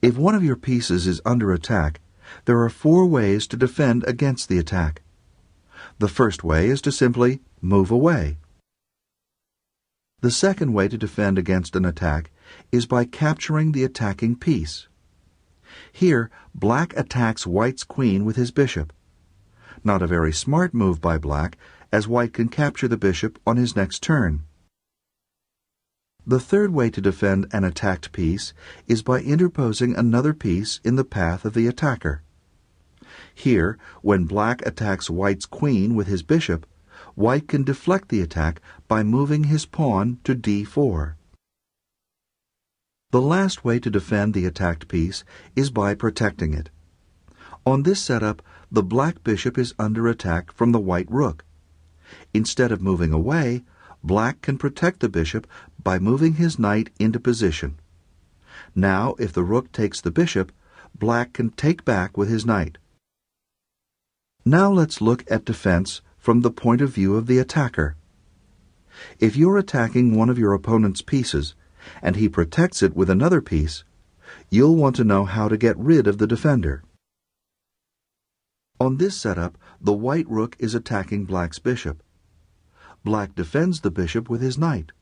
If one of your pieces is under attack, there are 4 ways to defend against the attack. The first way is to simply move away. The second way to defend against an attack is by capturing the attacking piece. Here, black attacks white's queen with his bishop. Not a very smart move by black, as white can capture the bishop on his next turn. The third way to defend an attacked piece is by interposing another piece in the path of the attacker. Here, when black attacks white's queen with his bishop, white can deflect the attack by moving his pawn to d4. The last way to defend the attacked piece is by protecting it. On this setup, the black bishop is under attack from the white rook. Instead of moving away, black can protect the bishop by moving his knight into position. Now, if the rook takes the bishop, black can take back with his knight. Now let's look at defense from the point of view of the attacker. If you're attacking one of your opponent's pieces, and he protects it with another piece, you'll want to know how to get rid of the defender. On this setup, the white rook is attacking black's bishop. Black defends the bishop with his knight.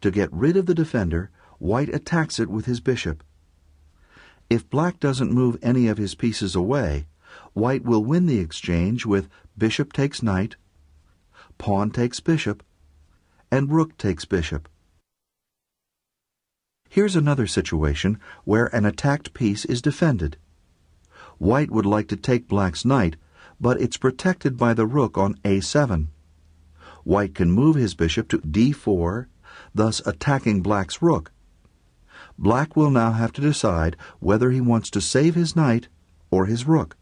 To get rid of the defender, white attacks it with his bishop. If black doesn't move any of his pieces away, white will win the exchange with bishop takes knight, pawn takes bishop, and rook takes bishop. Here's another situation where an attacked piece is defended. White would like to take black's knight, but it's protected by the rook on a7. White can move his bishop to d4, thus attacking black's rook. Black will now have to decide whether he wants to save his knight or his rook.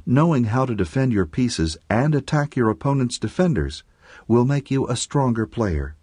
Knowing how to defend your pieces and attack your opponent's defenders will make you a stronger player.